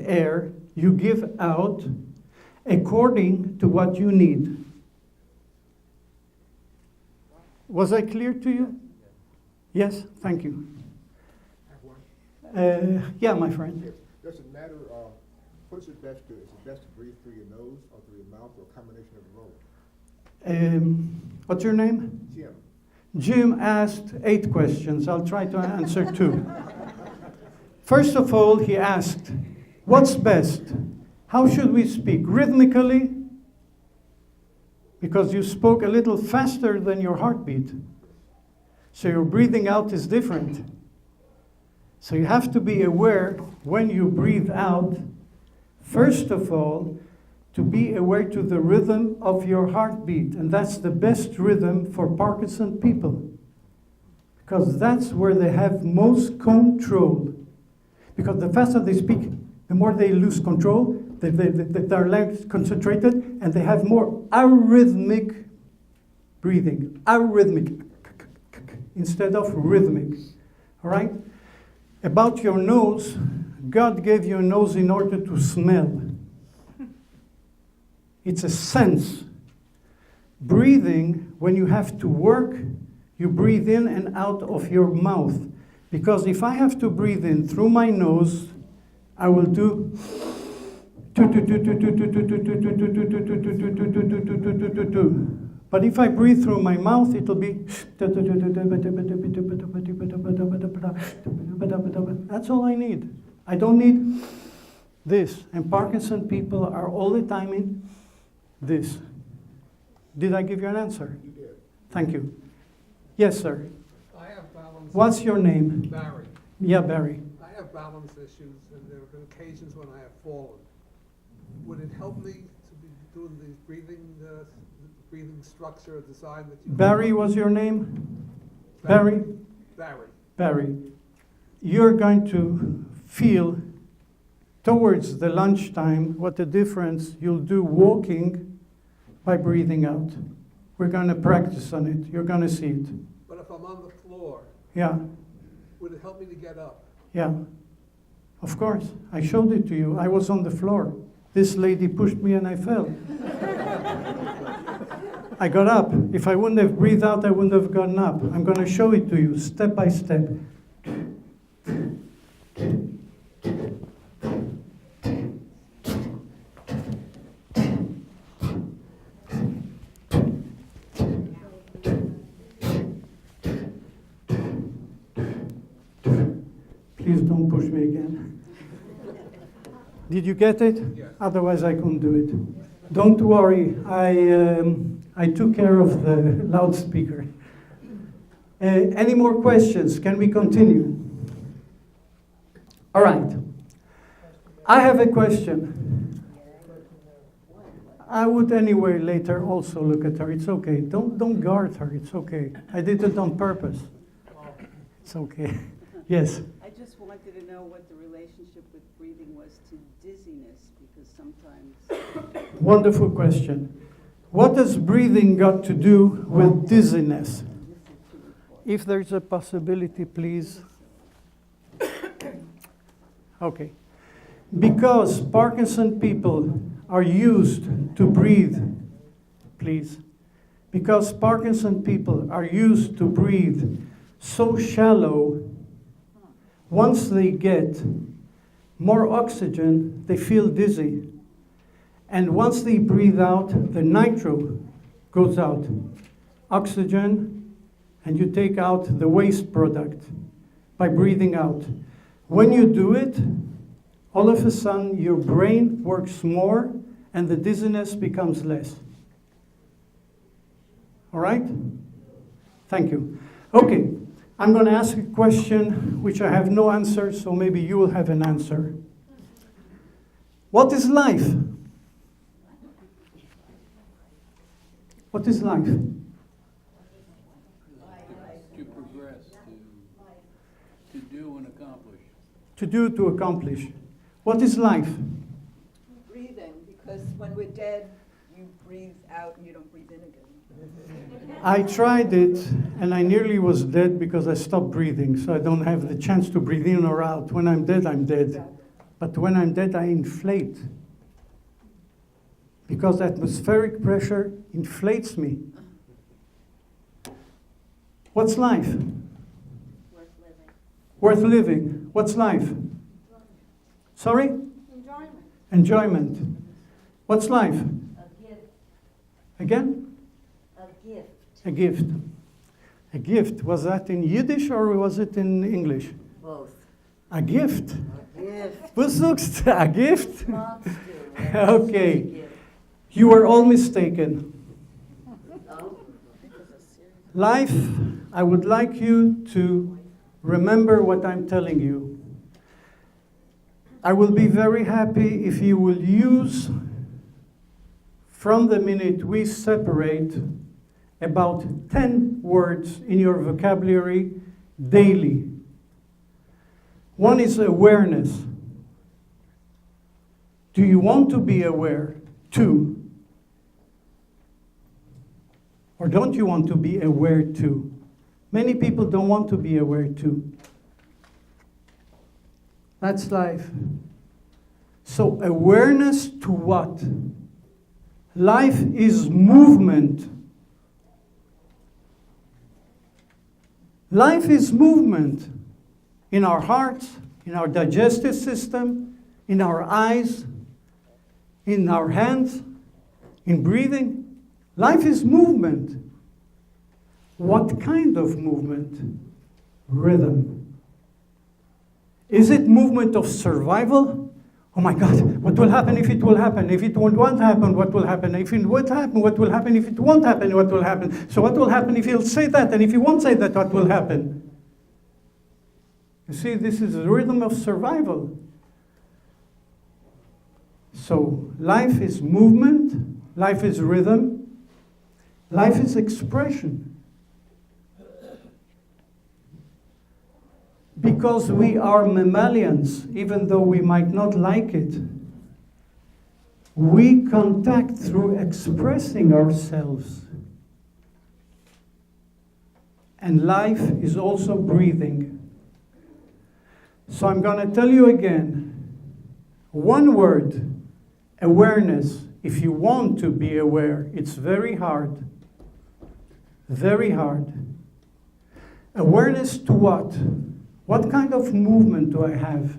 air you give out according to what you need. Was I clear to you? Yes, thank you. Yeah, my friend. Does it matter, what is it best to, is it best to breathe through your nose or through your mouth or a combination of both? What's your name? Jim. Jim asked 8 questions. I'll try to answer 2. First of all, he asked, what's best? How should we speak? Rhythmically? Because you spoke a little faster than your heartbeat. So your breathing out is different. So you have to be aware when you breathe out, first of all, to be aware to the rhythm of your heartbeat. And that's the best rhythm for Parkinson people. Because that's where they have most control. Because the faster they speak, the more they lose control, they're less concentrated, and they have more arrhythmic breathing. Arrhythmic, instead of rhythmic. All right? About your nose, God gave you a nose in order to smell. It's a sense. Breathing, when you have to work, you breathe in and out of your mouth. Because if I have to breathe in through my nose, I will do. But if I breathe through my mouth, it'll be. That's all I need. I don't need this. And Parkinson people are all the time in this. Did I give you an answer? You did. Thank you. Yes, sir. I have balance. What's your name? Barry. Yeah, Barry. I have balance issues, and there have been occasions when I have fallen. Would it help me to be doing the breathing structure design that you? Barry was your name? Barry? Barry. Barry. You're going to feel towards the lunchtime what the difference you'll do walking by breathing out. We're going to practice on it. You're going to see it. But if I'm on the floor, Yeah, would it help me to get up? yeah. Of course. I showed it to you. I was on the floor. This lady pushed me and I fell. I got up. If I wouldn't have breathed out, I wouldn't have gotten up. I'm going to show it to you step by step. Please don't push me again. Did you get it? Yes. Otherwise, I couldn't do it. Don't worry. I took care of the loudspeaker. Any more questions? Can we continue? All right. I have a question. I would anyway later also look at her. It's okay. Don't guard her. It's okay. I did it on purpose. It's okay. Yes. I just wanted to know what the relationship with breathing was to dizziness, because sometimes... Wonderful question. What has breathing got to do with dizziness? If there's a possibility, please. Okay. Because Parkinson people are used to breathe, please. Because Parkinson people are used to breathe so shallow, once they get more oxygen, they feel dizzy. And once they breathe out, the nitro goes out. Oxygen, and you take out the waste product by breathing out. When you do it, all of a sudden your brain works more and the dizziness becomes less. All right? Thank you. Okay, I'm going to ask a question which I have no answer, so maybe you will have an answer. What is life? What is life? To progress, to do and accomplish. To do, to accomplish. What is life? Breathing, because when we're dead, you breathe out and you don't breathe in again. I tried it, and I nearly was dead because I stopped breathing, so I don't have the chance to breathe in or out. When I'm dead, I'm dead. But when I'm dead, I inflate. Because atmospheric pressure inflates me. What's life? Worth living. Worth living. What's life? Sorry? Enjoyment. Enjoyment. What's life? A gift. Again? A gift. A gift. A gift. Was that in Yiddish or was it in English? Both. A gift. A gift. Was suchst du? A gift? Monster. Okay. Gift. You were all mistaken. Oh. Life, I would like you to remember what I'm telling you. I will be very happy if you will use, from the minute we separate, about 10 words in your vocabulary daily. One is awareness. Do you want to be aware? 2. Or don't you want to be aware too? Many people don't want to be aware too. That's life. So awareness to what? Life is movement. Life is movement in our hearts, in our digestive system, in our eyes, in our hands, in breathing. Life is movement. What kind of movement? Rhythm. Is it movement of survival? Oh my God, what will happen if it will happen? If it won't happen, what will happen? If it won't happen, what will happen? If it won't happen, what will happen? So what will happen if he'll say that? And if he won't say that, what will happen? You see, this is the rhythm of survival. So life is movement, life is rhythm, life is expression. Because we are mammalians, even though we might not like it, we contact through expressing ourselves. And life is also breathing. So I'm going to tell you again, one word, awareness. If you want to be aware, it's very hard. Very hard. Awareness to what? What kind of movement do I have?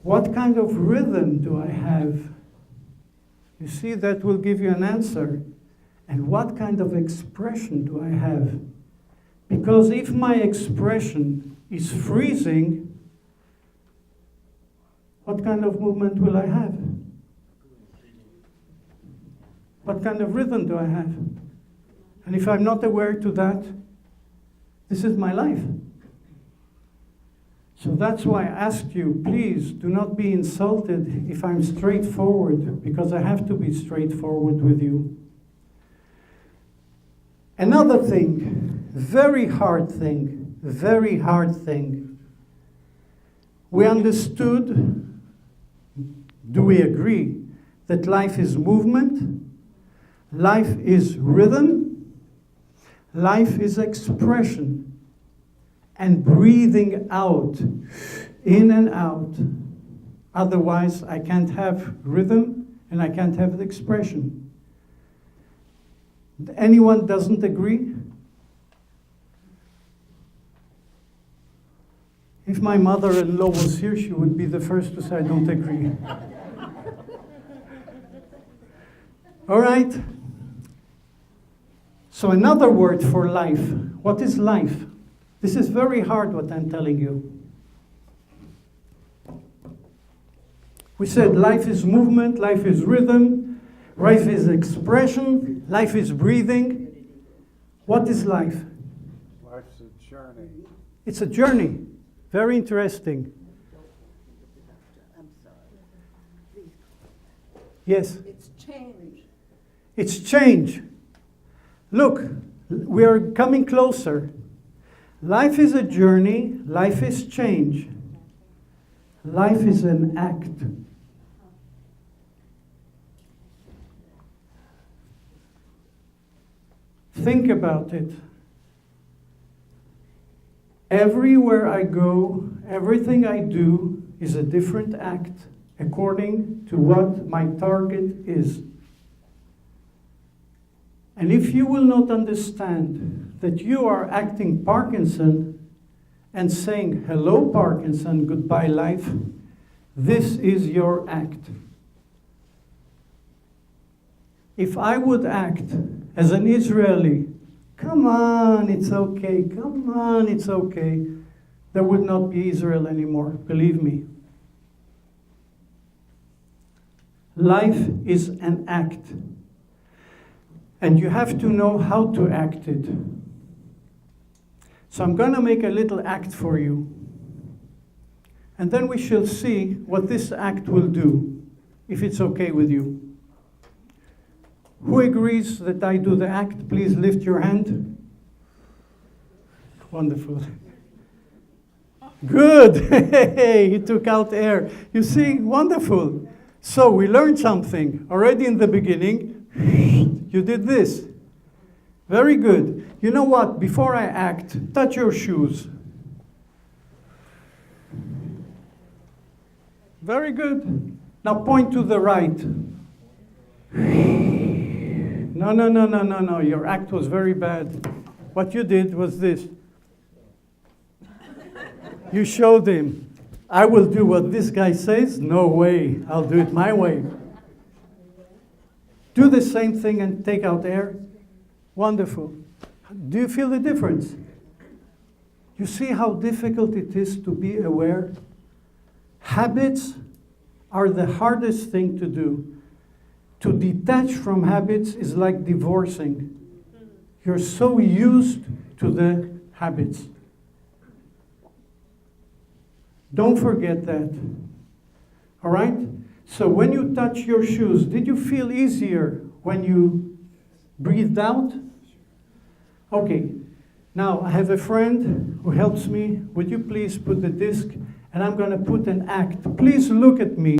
What kind of rhythm do I have? You see, that will give you an answer. And what kind of expression do I have? Because if my expression is freezing, what kind of movement will I have? What kind of rhythm do I have? And if I'm not aware to that, this is my life. So that's why I asked you, please do not be insulted if I'm straightforward, because I have to be straightforward with you. Another thing, very hard thing, very hard thing. We understood, do we agree, that life is movement, life is rhythm, life is expression. And breathing out, in and out. Otherwise, I can't have rhythm and I can't have the expression. Anyone doesn't agree? If my mother-in-law was here, she would be the first to say, I don't agree. All right? So another word for life. What is life? This is very hard what I'm telling you. We said life is movement, life is rhythm, life is expression, life is breathing. What is life? Life's a journey. It's a journey. Very interesting. I'm sorry. Yes? It's change. It's change. Look, we are coming closer. Life is a journey, life is change. Life is an act. Think about it. Everywhere I go, everything I do is a different act according to what my target is. And if you will not understand that you are acting Parkinson and saying, hello Parkinson, goodbye life, this is your act. If I would act as an Israeli, come on, it's okay, come on, it's okay, there would not be Israel anymore, believe me. Life is an act, and you have to know how to act it. So I'm going to make a little act for you, and then we shall see what this act will do, if it's okay with you. Who agrees that I do the act? Please lift your hand. Wonderful. Good. Hey, he took out air. You see, wonderful. So we learned something already in the beginning. You did this. Very good. You know what? Before I act, touch your shoes. Very good. Now point to the right. No. Your act was very bad. What you did was this. You showed him, I will do what this guy says. No way. I'll do it my way. Do the same thing and take out air. Wonderful. Do you feel the difference? You see how difficult it is to be aware? Habits are the hardest thing to do. To detach from habits is like divorcing. You're so used to the habits. Don't forget that. All right? So when you touch your shoes, did you feel easier when you breathed out? Okay. Now, I have a friend who helps me. Would you please put the disc? And I'm going to put an act. Please look at me.